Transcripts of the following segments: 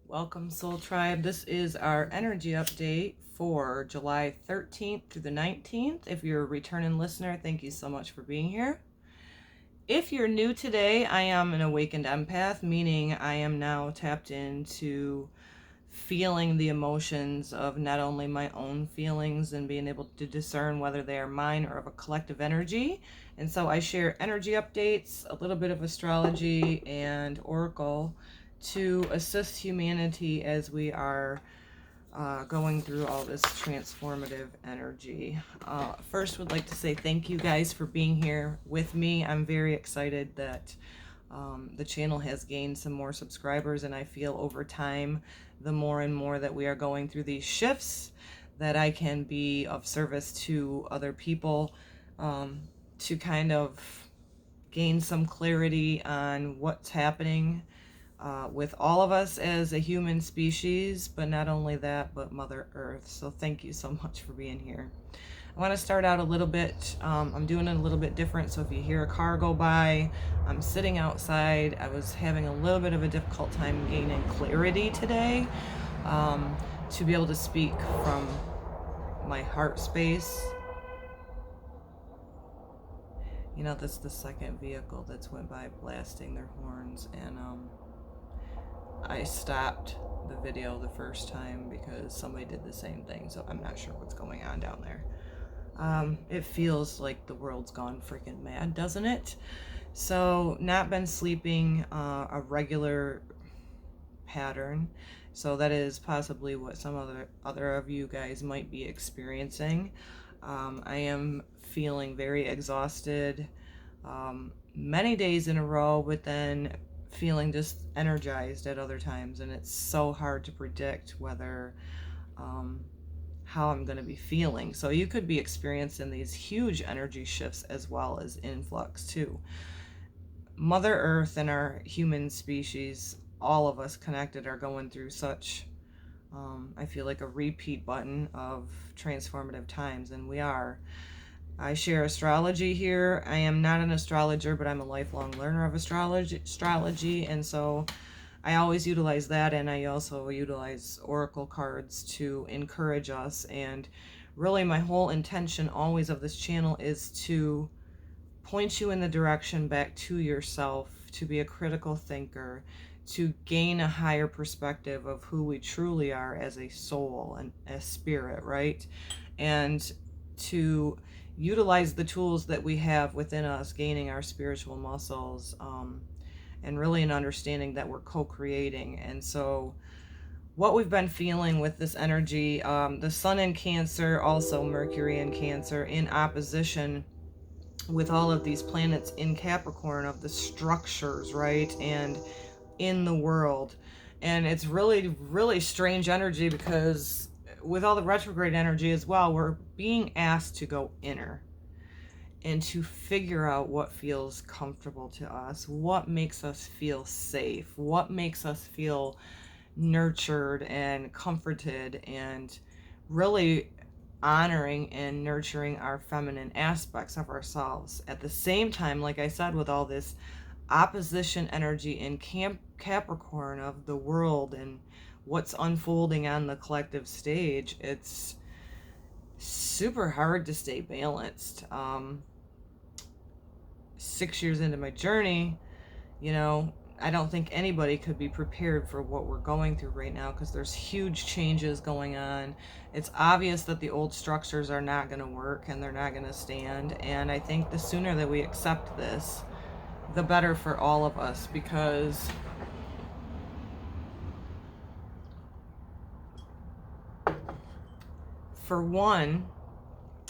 Welcome, Soul Tribe. This is our energy update for July 13th through the 19th. If you're a returning listener, thank you so much for being here. If you're new today, I am an awakened empath, meaning I am now tapped into feeling the emotions of not only my own feelings and being able to discern whether they are mine or of a collective energy. And so I share energy updates, a little bit of astrology and oracle to assist humanity as we are going through all this transformative energy. First, would like to say thank you guys for being here with me. I'm very excited that the channel has gained some more subscribers, and I feel over time, the more and more that we are going through these shifts, that I can be of service to other people to kind of gain some clarity on what's happening with all of us as a human species, but not only that, but Mother Earth. So thank you so much for being here. I want to start out a little bit, I'm doing it a little bit different, so if you hear a car go by, I'm sitting outside. I was having a little bit of a difficult time gaining clarity today, to be able to speak from my heart space. You know, this is the second vehicle that's went by blasting their horns, and I stopped the video the first time because somebody did the same thing, so I'm not sure what's going on down there. It feels like the world's gone freaking mad, doesn't it? So, not been sleeping a regular pattern, so that is possibly what some other of you guys might be experiencing. I am feeling very exhausted many days in a row, but then feeling just energized at other times, and it's so hard to predict whether how I'm going to be feeling. So you could be experiencing these huge energy shifts as well as influx too. Mother Earth and our human species, all of us connected, are going through such I feel like a repeat button of transformative times, and we are. I share astrology here. I am not an astrologer, but I'm a lifelong learner of astrology, and so I always utilize that, and I also utilize oracle cards to encourage us. And really my whole intention always of this channel is to point you in the direction back to yourself, to be a critical thinker, to gain a higher perspective of who we truly are as a soul and a spirit, right? And to utilize the tools that we have within us, gaining our spiritual muscles, and really an understanding that we're co-creating. And so what we've been feeling with this energy, the sun in Cancer, also Mercury in Cancer, in opposition with all of these planets in Capricorn, of the structures, right, and in the world. And it's really, really strange energy, because with all the retrograde energy as well, we're being asked to go inner and to figure out what feels comfortable to us, what makes us feel safe, what makes us feel nurtured and comforted, and really honoring and nurturing our feminine aspects of ourselves. At the same time, like I said, with all this opposition energy in Capricorn of the world and what's unfolding on the collective stage, it's super hard to stay balanced. 6 years into my journey, you know, I don't think anybody could be prepared for what we're going through right now, because there's huge changes going on. It's obvious that the old structures are not going to work and they're not going to stand. And I think the sooner that we accept this, the better for all of us, because for one,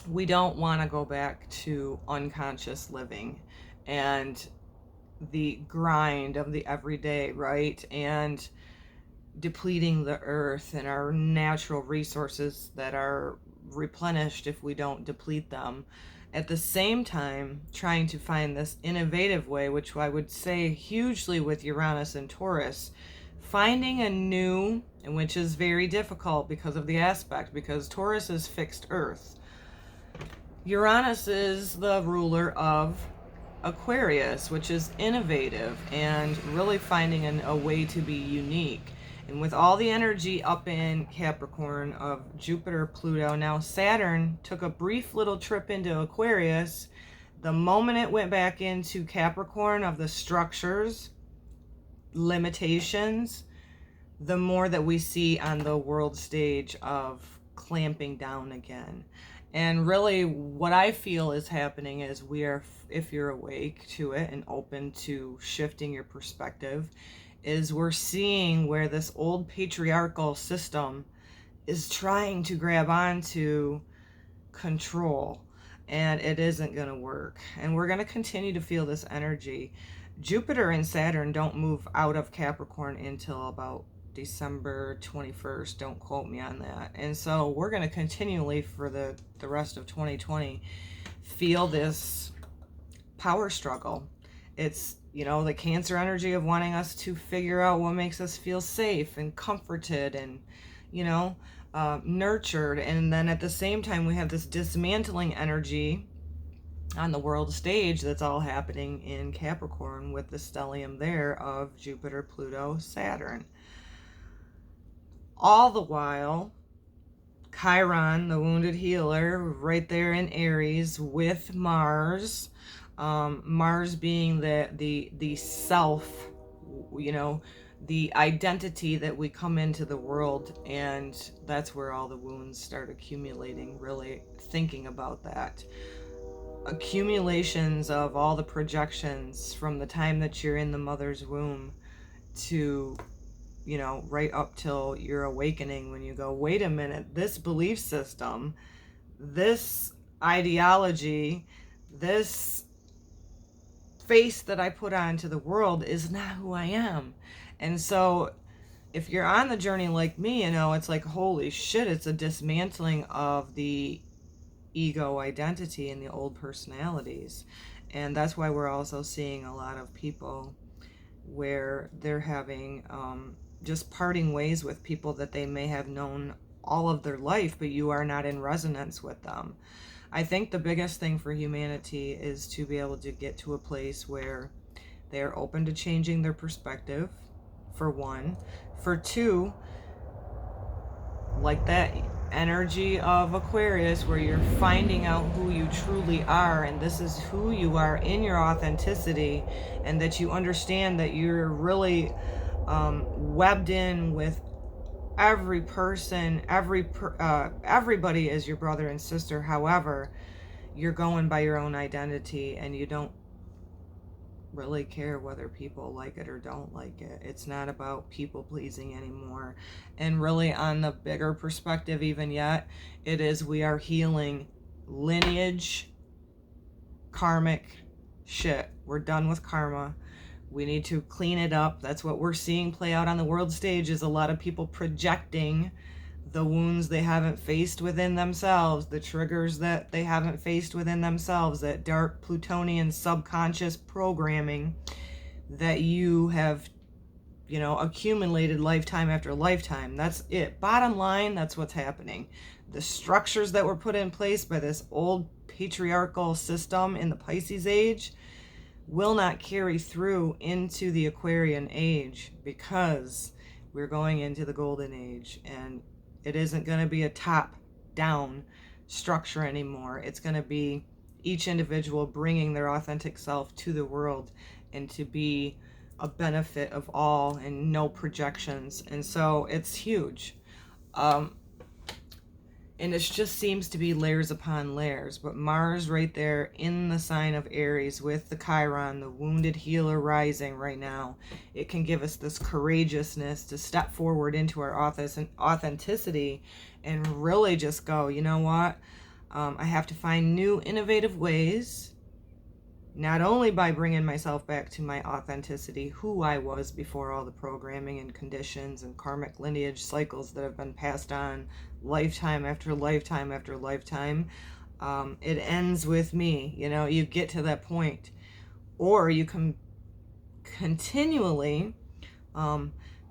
we don't want to go back to unconscious living and the grind of the everyday, right? And depleting the earth and our natural resources that are replenished if we don't deplete them. At the same time, trying to find this innovative way, which I would say hugely with Uranus and Taurus, finding a new, and which is very difficult because of the aspect, because Taurus is fixed earth. Uranus is the ruler of Aquarius, which is innovative and really finding a way to be unique. And with all the energy up in Capricorn of Jupiter, Pluto, now Saturn took a brief little trip into Aquarius. The moment it went back into Capricorn of the structures, limitations, the more that we see on the world stage of clamping down again. And really what I feel is happening is we are, if you're awake to it and open to shifting your perspective, is we're seeing where this old patriarchal system is trying to grab onto control, and it isn't going to work. And we're going to continue to feel this energy. Jupiter and Saturn don't move out of Capricorn until about December 21st. Don't quote me on that. And so we're going to continually, for the rest of 2020, feel this power struggle. It's, you know, the Cancer energy of wanting us to figure out what makes us feel safe and comforted and, you know, nurtured. And then at the same time, we have this dismantling energy on the world stage that's all happening in Capricorn with the stellium there of Jupiter, Pluto, Saturn. All the while, Chiron, the wounded healer, right there in Aries with Mars. Mars being the self, you know, the identity that we come into the world, and that's where all the wounds start accumulating, really thinking about that. Accumulations of all the projections from the time that you're in the mother's womb to, you know, right up till your awakening, when you go, wait a minute, this belief system, this ideology, this face that I put on to the world is not who I am. And so if you're on the journey like me, you know, it's like, holy shit, it's a dismantling of the ego identity and the old personalities. And that's why we're also seeing a lot of people where they're having just parting ways with people that they may have known all of their life, but you are not in resonance with them. I think the biggest thing for humanity is to be able to get to a place where they are open to changing their perspective, for one. For two, like that energy of Aquarius, where you're finding out who you truly are, and this is who you are in your authenticity, and that you understand that you're really webbed in with every person, everybody is your brother and sister. However, you're going by your own identity, and you don't really care whether people like it or don't like it. It's not about people pleasing anymore. And really, on the bigger perspective, even yet, it is, we are healing lineage, karmic shit. We're done with karma. We need to clean it up. That's what we're seeing play out on the world stage, is a lot of people projecting the wounds they haven't faced within themselves, the triggers that they haven't faced within themselves, that dark Plutonian subconscious programming that you have, you know, accumulated lifetime after lifetime. That's it. Bottom line, that's what's happening. The structures that were put in place by this old patriarchal system in the Pisces age will not carry through into the Aquarian age, because we're going into the golden age, and it isn't going to be a top-down structure anymore. It's going to be each individual bringing their authentic self to the world, and to be a benefit of all, and no projections. And so it's huge. And it just seems to be layers upon layers. But Mars right there in the sign of Aries with the Chiron, the wounded healer rising right now, it can give us this courageousness to step forward into our authenticity and really just go, you know what? I have to find new innovative ways, not only by bringing myself back to my authenticity, who I was before all the programming and conditions and karmic lineage cycles that have been passed on lifetime after lifetime after lifetime. It ends with me. You know, you get to that point. Or you can continually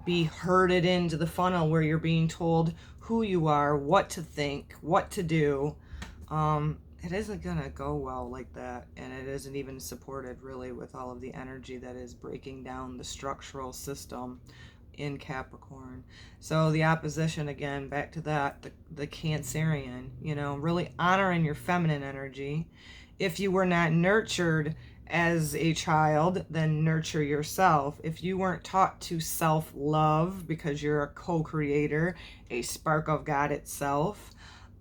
be herded into the funnel where you're being told who you are, what to think, what to do. It isn't going to go well like that, and it isn't even supported really with all of the energy that is breaking down the structural system in Capricorn. So the opposition, again, back to that, the Cancerian, you know, really honoring your feminine energy. If you were not nurtured as a child, then nurture yourself. If you weren't taught to self-love because you're a co-creator, a spark of God itself,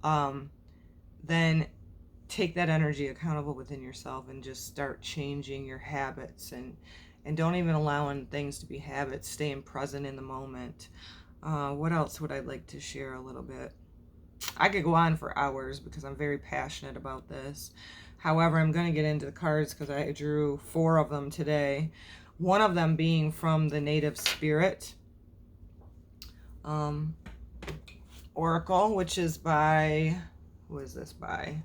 then take that energy accountable within yourself and just start changing your habits, and don't even allowing things to be habits, staying present in the moment. What else would I like to share a little bit? I could go on for hours because I'm very passionate about this. However, I'm going to get into the cards because I drew 4 of them today. One of them being from the Native Spirit Oracle, which is by, who is this by?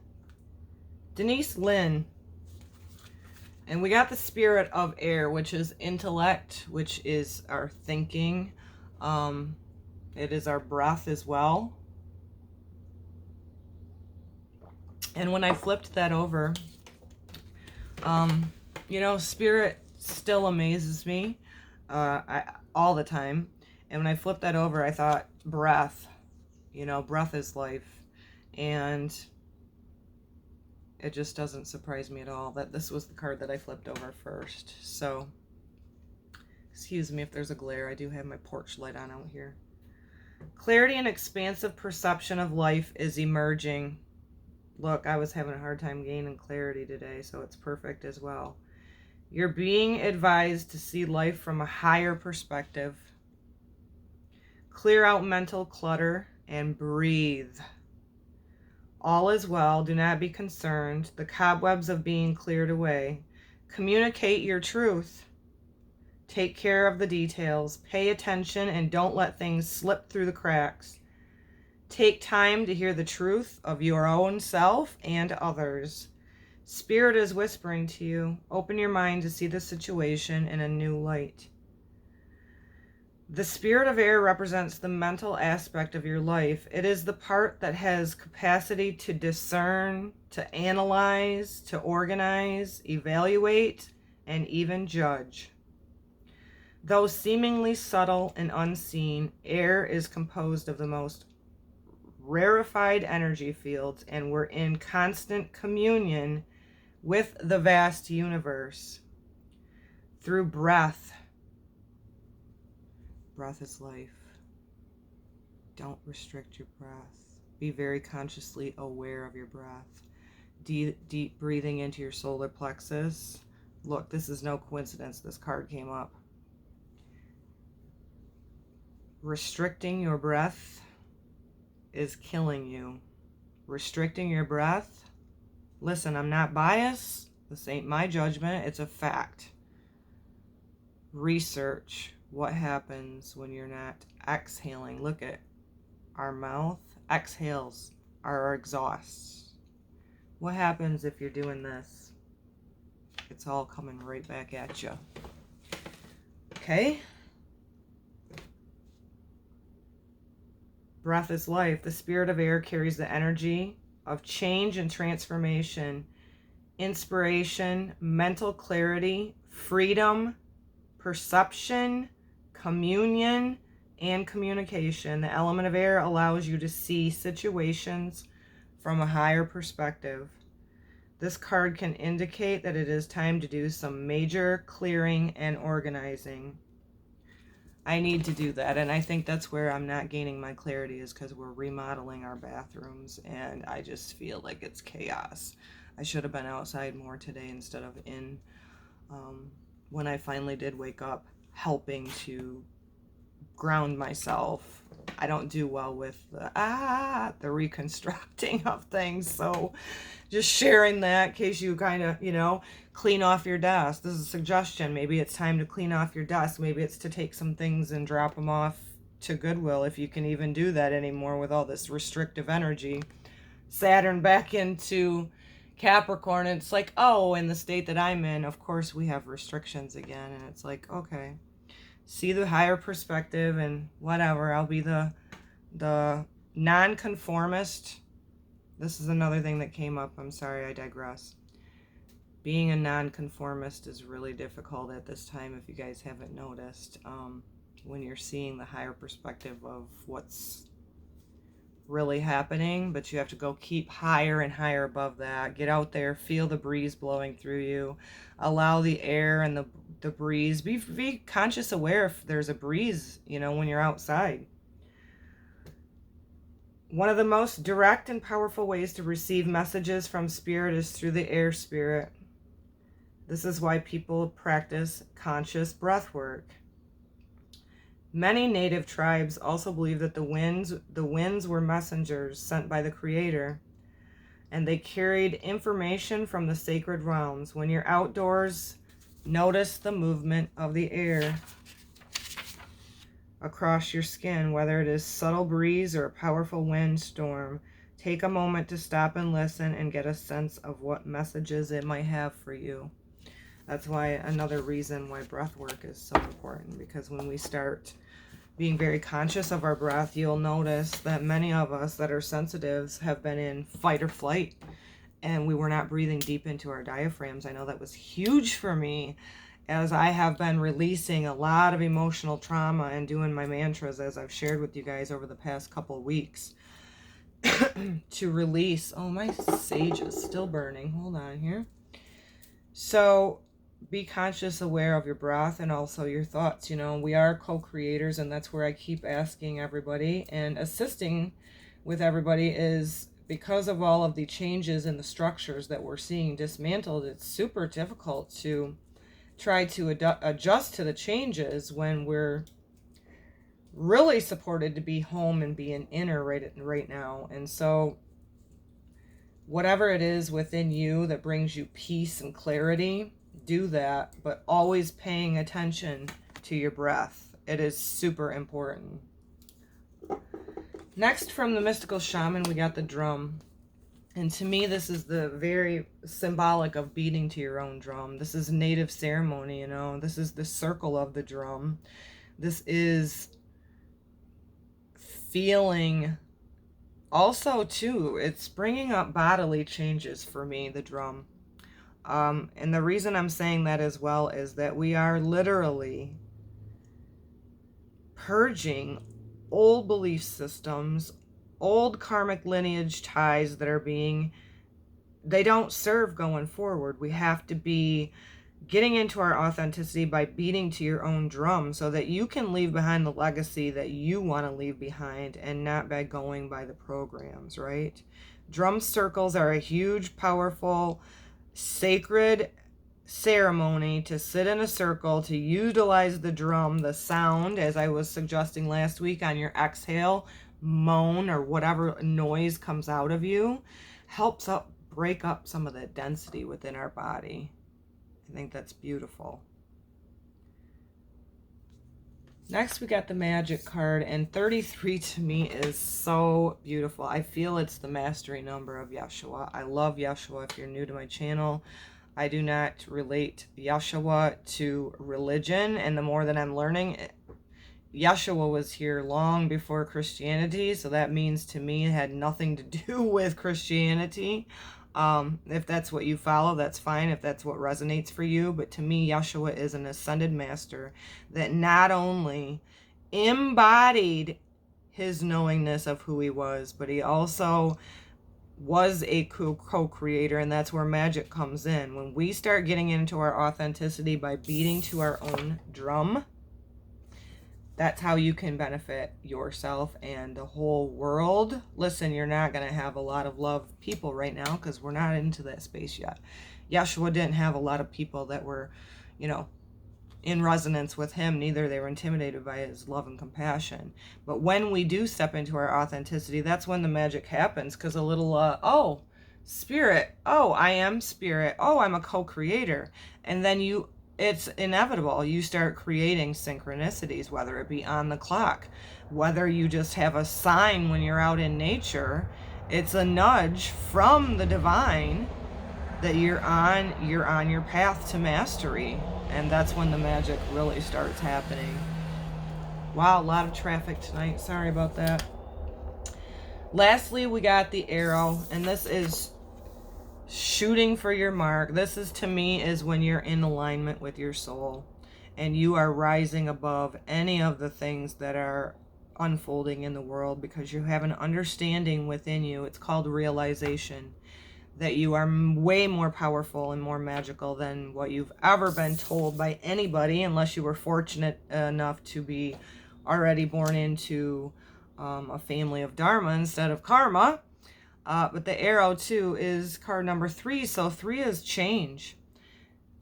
Denise Lynn. And we got the Spirit of Air, which is intellect, which is our thinking. It is our breath as well. And when I flipped that over, you know, Spirit still amazes me all the time. And when I flipped that over, I thought breath. You know, breath is life. And it just doesn't surprise me at all that this was the card that I flipped over first. So, excuse me if there's a glare. I do have my porch light on out here. Clarity and expansive perception of life is emerging. Look, I was having a hard time gaining clarity today, so it's perfect as well. You're being advised to see life from a higher perspective. Clear out mental clutter and breathe. All is well. Do not be concerned. The cobwebs of being cleared away. Communicate your truth. Take care of the details. Pay attention and don't let things slip through the cracks. Take time to hear the truth of your own self and others. Spirit is whispering to you. Open your mind to see the situation in a new light. The Spirit of Air represents the mental aspect of your life. It is the part that has capacity to discern, to analyze, to organize, evaluate, and even judge. Though seemingly subtle and unseen, air is composed of the most rarefied energy fields, and we're in constant communion with the vast universe through breath. Breath is life. Don't restrict your breath. Be very consciously aware of your breath. Deep breathing into your solar plexus. Look, this is no coincidence this card came up. Restricting your breath is killing you. Restricting your breath. Listen, I'm not biased. This ain't my judgment. It's a fact. Research what happens when you're not exhaling. Look at our mouth. Exhales are our exhausts. What happens if you're doing this? It's all coming right back at you. Okay? Breath is life. The Spirit of Air carries the energy of change and transformation, inspiration, mental clarity, freedom, perception, communion, and communication. The element of air allows you to see situations from a higher perspective. This card can indicate that it is time to do some major clearing and organizing. I need to do that, and I think that's where I'm not gaining my clarity, is because we're remodeling our bathrooms, and I just feel like it's chaos. I should have been outside more today instead of in. When I finally did wake up, helping to ground myself. I don't do well with the reconstructing of things, so just sharing that in case you kind of, clean off your desk. This is a suggestion. Maybe it's time to clean off your desk. Maybe it's to take some things and drop them off to Goodwill, if you can even do that anymore with all this restrictive energy. Saturn back into Capricorn, it's like, oh, in the state that I'm in, of course we have restrictions again, and it's like, okay, see the higher perspective and whatever. I'll be the nonconformist. This is another thing that came up. I'm sorry, I digress. Being a nonconformist is really difficult at this time, if you guys haven't noticed. when you're seeing the higher perspective of what's really happening. But you have to go keep higher and higher above that. Get out there, feel the breeze blowing through you, allow the air and the breeze. Be conscious aware if there's a breeze, you know, when you're outside. One of the most direct and powerful ways to receive messages from spirit is through the air spirit. This is why people practice conscious breath work. Many native tribes also believe that the winds were messengers sent by the Creator, and they carried information from the sacred realms. When you're outdoors, notice the movement of the air across your skin, whether it is subtle breeze or a powerful windstorm. Take a moment to stop and listen and get a sense of what messages it might have for you. That's why another reason why breath work is so important, because when we start being very conscious of our breath, you'll notice that many of us that are sensitives have been in fight or flight, and we were not breathing deep into our diaphragms. I know that was huge for me, as I have been releasing a lot of emotional trauma and doing my mantras, as I've shared with you guys over the past couple of weeks, to release. Oh, my sage is still burning. Hold on here. So be conscious, aware of your breath and also your thoughts. You know, we are co-creators, and that's where I keep asking everybody and assisting with everybody, is because of all of the changes in the structures that we're seeing dismantled, it's super difficult to try to adjust to the changes when we're really supported to be home and be an inner right now. And so whatever it is within you that brings you peace and clarity, do that, but always paying attention to your breath. It is super important. Next, from the mystical shaman, we got the drum. And to me, this is the very symbolic of beating to your own drum. This is native ceremony, you know. This is the circle of the drum. This is feeling. Also, too, it's bringing up bodily changes for me, the drum. And the reason I'm saying that as well is that we are literally purging old belief systems, old karmic lineage ties that are they don't serve going forward. We have to be getting into our authenticity by beating to your own drum so that you can leave behind the legacy that you want to leave behind, and not by going by the programs, right? Drum circles are a huge, powerful, sacred ceremony to sit in a circle, to utilize the drum, the sound, as I was suggesting last week, on your exhale, moan or whatever noise comes out of you, helps break up some of the density within our body. I think that's beautiful. Next, we got the magic card, and 33 to me is so beautiful. I feel it's the mastery number of Yeshua. I love Yeshua. If you're new to my channel, I do not relate Yeshua to religion, and the more that I'm learning, Yeshua was here long before Christianity, so that means to me it had nothing to do with Christianity. If that's what you follow, that's fine, if that's what resonates for you. But to me, Yeshua is an ascended master that not only embodied his knowingness of who he was, but he also was a co-creator, and that's where magic comes in. When we start getting into our authenticity by beating to our own drum, that's how you can benefit yourself and the whole world. Listen, you're not going to have a lot of love people right now because we're not into that space yet. Yeshua didn't have a lot of people that were, you know, in resonance with him. Neither. They were intimidated by his love and compassion. But when we do step into our authenticity, that's when the magic happens, because a little, oh, spirit, oh, I am spirit, oh, I'm a co-creator. And then it's inevitable. You start creating synchronicities, whether it be on the clock, whether you just have a sign when you're out in nature. It's a nudge from the divine that you're on your path to mastery. And that's when the magic really starts happening. Wow, a lot of traffic tonight. Sorry about that. Lastly, we got the arrow, and this is shooting for your mark. This is, to me, is when you're in alignment with your soul. and you are rising above any of the things that are unfolding in the world, because you have an understanding within you. It's called realization, that you are way more powerful and more magical than what you've ever been told by anybody, unless you were fortunate enough to be already born into a family of Dharma instead of karma. But the arrow too is card number 3. So 3 is change.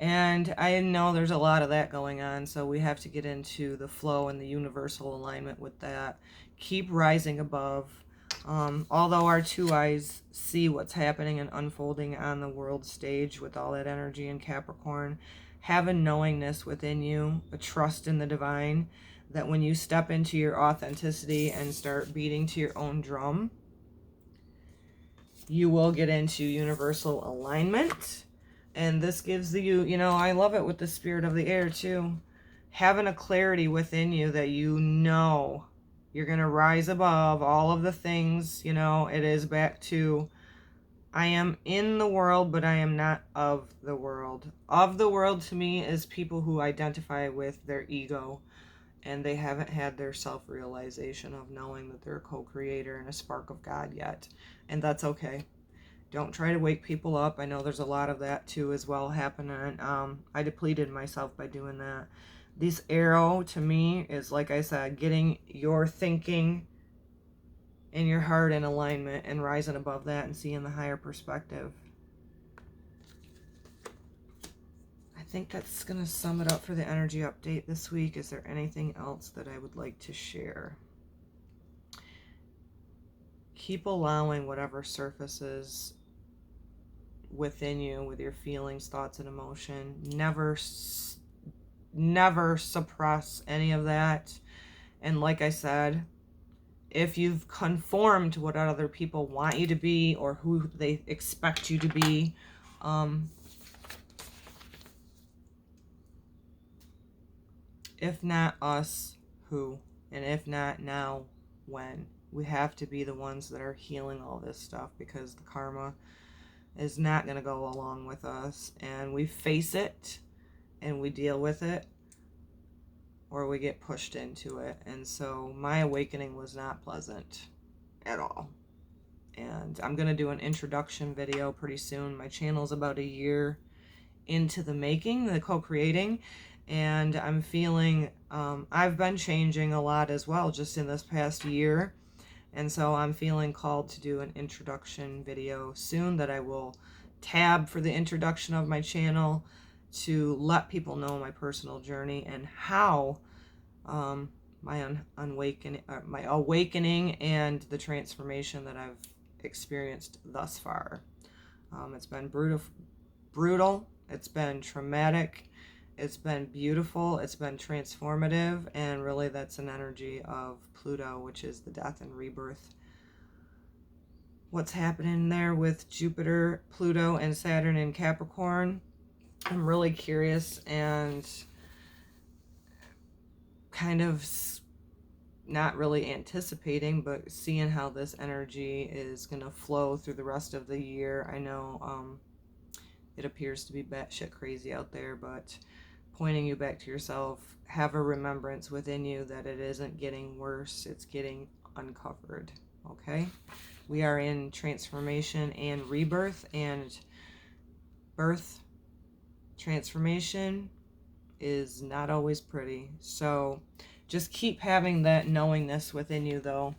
And I know there's a lot of that going on, so we have to get into the flow and the universal alignment with that. Keep rising above. Although our 2 eyes see what's happening and unfolding on the world stage with all that energy in Capricorn, have a knowingness within you, a trust in the divine, that when you step into your authenticity and start beating to your own drum, you will get into universal alignment. And this gives you, I love it with the spirit of the air too. Having a clarity within you that you know you're going to rise above all of the things, it is back to, I am in the world, but I am not of the world. Of the world to me is people who identify with their ego, and they haven't had their self-realization of knowing that they're a co-creator and a spark of God yet. And that's okay. Don't try to wake people up. I know there's a lot of that too as well happening. I depleted myself by doing that. This arrow to me is, like I said, getting your thinking and your heart in alignment and rising above that and seeing the higher perspective. I think that's going to sum it up for the energy update this week. Is there anything else that I would like to share? Keep allowing whatever surfaces within you with your feelings, thoughts, and emotion. Never suppress any of that. And like I said, if you've conformed to what other people want you to be or who they expect you to be, if not us, who? And if not now, when? We have to be the ones that are healing all this stuff, because the karma is not going to go along with us, and we face it and we deal with it, or we get pushed into it. And so my awakening was not pleasant at all, and I'm going to do an introduction video pretty soon. My channel's about a year into the making, the co-creating, and I'm feeling I've been changing a lot as well just in this past year. And so I'm feeling called to do an introduction video soon that I will tab for the introduction of my channel, to let people know my personal journey and how my awakening and the transformation that I've experienced thus far. It's been brutal. It's been traumatic. It's been beautiful. It's been transformative. And really, that's an energy of Pluto, which is the death and rebirth. What's happening there with Jupiter, Pluto, and Saturn in Capricorn, I'm really curious, and kind of not really anticipating, but seeing how this energy is going to flow through the rest of the year. I know it appears to be batshit crazy out there, but pointing you back to yourself, have a remembrance within you that it isn't getting worse, it's getting uncovered, okay? We are in transformation and rebirth, and birth, transformation is not always pretty. So just keep having that knowingness within you, though,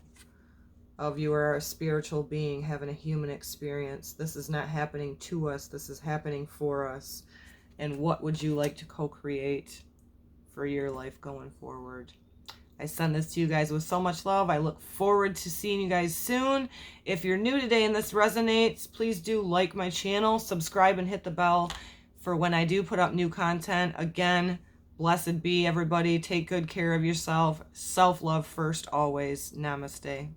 of you are a spiritual being having a human experience. This is not happening to us, this is happening for us. And what would you like to co-create for your life going forward? I send this to you guys with so much love. I look forward to seeing you guys soon. If you're new today and this resonates, please do like my channel, subscribe, and hit the bell for when I do put up new content. Again, blessed be everybody. Take good care of yourself. Self-love first always. Namaste.